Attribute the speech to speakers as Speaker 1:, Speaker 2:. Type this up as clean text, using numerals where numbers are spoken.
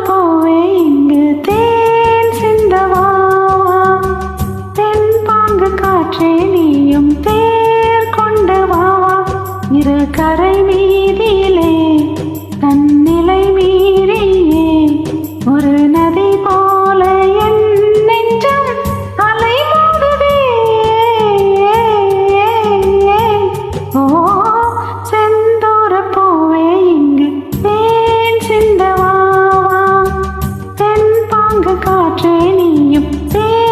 Speaker 1: பூவே இங்கு தேன் சிந்தவா தென் பாங்கு காற்றே நீயும் தேர் கொண்டு வாவா இரு கரை மீதிலே தன்னிலை மீறியே ஒரு நதி போல என் நெஞ்சம் அலை மோதுதே ஓ செந்தூர பூவே இங்கு தேன் சிந்தவா தென் பாங்கு காற்றே நீயும் தேன்